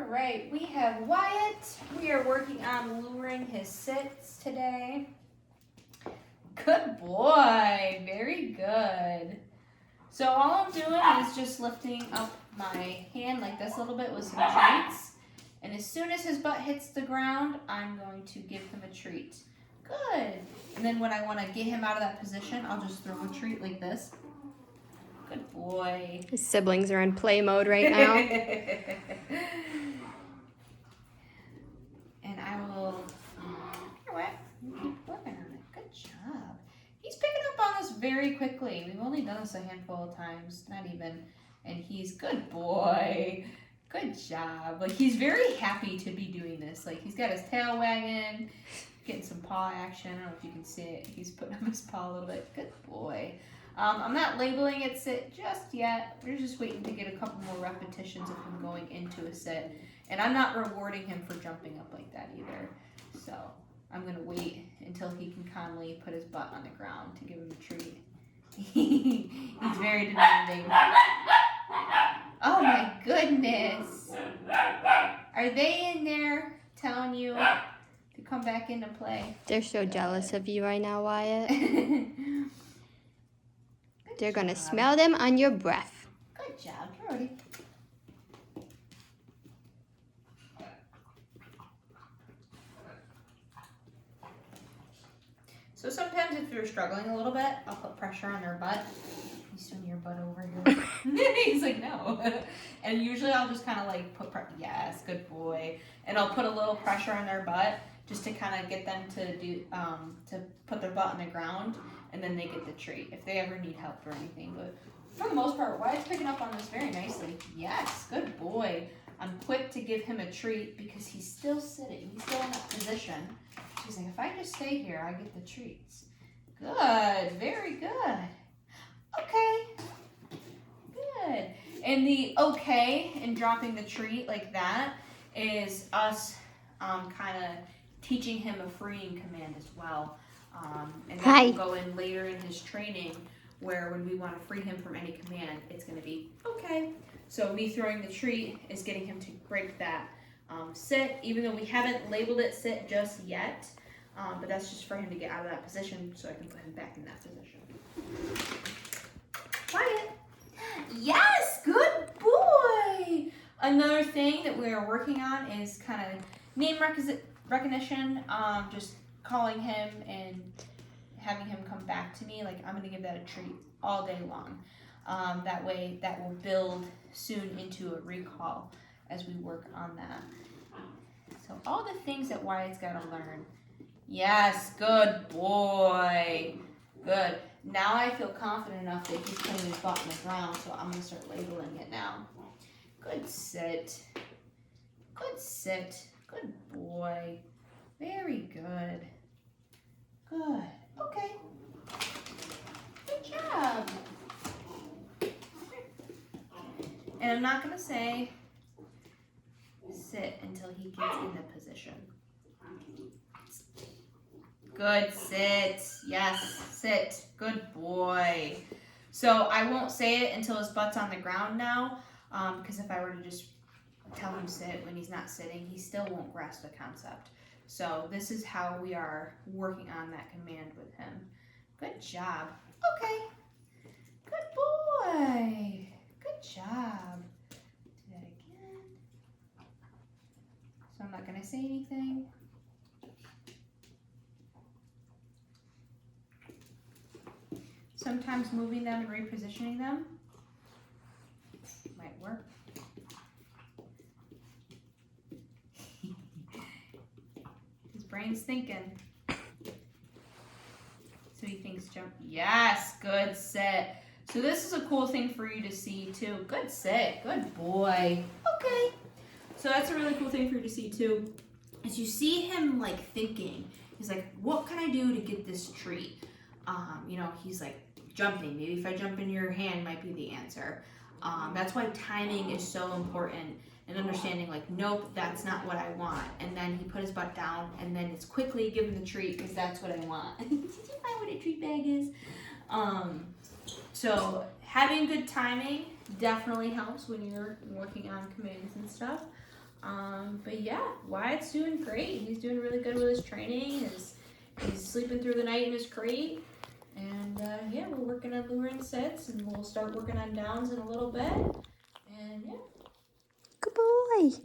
right, we have Wyatt. We are working on luring his sits today. Good boy, very good. So all I'm doing is just lifting up my hand like this a little bit with some treats. And as soon as his butt hits the ground, I'm going to give him a treat. Good. And then when I want to get him out of that position, I'll just throw a treat like this. Good boy. His siblings are in play mode right now. And I will, you know what, keep working on it. Good job. He's picking up on this very quickly. We've only done this a handful of times, not even. And he's, good boy. Good job. Like, he's very happy to be doing this. Like, he's got his tail wagging, getting some paw action. I don't know if you can see it. He's putting up his paw a little bit. Good boy. I'm not labeling it sit just yet. We're just waiting to get a couple more repetitions of him going into a sit. And I'm not rewarding him for jumping up like that either. So I'm going to wait until he can calmly put his butt on the ground to give him a treat. He's very demanding. Oh my goodness. Are they in there telling you to come back into play? They're so jealous of you right now, Wyatt. They're going to smell them on your breath. Good job, Brody. So sometimes if you're struggling a little bit, I'll put pressure on their butt. You swing your butt over here. He's like, no. And usually I'll just kind of like put, yes, good boy. And I'll put a little pressure on their butt just to kind of get them to do, to put their butt on the ground, and then they get the treat if they ever need help or anything. But for the most part, Wyatt's picking up on this very nicely. Yes, good boy. I'm quick to give him a treat because he's still sitting. He's still in that position. She's like, if I just stay here, I get the treats. Good, very good. Okay, good. And the okay in dropping the treat like that is us kind of teaching him a freeing command as well. And that will go in later in his training where when we want to free him from any command, it's going to be okay. So me throwing the treat is getting him to break that sit, even though we haven't labeled it sit just yet. But that's just for him to get out of that position so I can put him back in that position. Wyatt. Yes, good boy. Another thing that we are working on is kind of name recognition, just calling him and having him come back to me. Like, I'm going to give that a treat all day long. That way that will build soon into a recall as we work on that. So all the things that Wyatt's got to learn. Yes, good boy. Good. Now I feel confident enough that he's putting his butt on the ground, so I'm going to start labeling it now. Good sit. Good sit. Good boy. Very good. Good. Okay. Good job. And I'm not going to say sit until he gets in the position. Good, sit. Yes, sit. Good boy. So I won't say it until his butt's on the ground now, because if I were to just tell him sit when he's not sitting, he still won't grasp the concept. So this is how we are working on that command with him. Good job. Okay. Good boy. Good job. Do that again. So I'm not going to say anything. Sometimes moving them and repositioning them might work. His brain's thinking. So he thinks jump. Yes, good sit. So this is a cool thing for you to see too. Good sit, good boy. Okay. So that's a really cool thing for you to see too. Is you see him like thinking. He's like, what can I do to get this treat? He's like jumping. Maybe if I jump in your hand might be the answer. That's why timing is so important and understanding like, nope, that's not what I want. And then he put his butt down and then it's quickly give him the treat because that's what I want. Did you find what a treat bag is? So having good timing definitely helps when you're working on commands and stuff. But yeah, Wyatt's doing great. He's doing really good with his training. He's sleeping through the night in his crate. And yeah, we're working on luring sits, and we'll start working on downs in a little bit. And yeah. Good boy.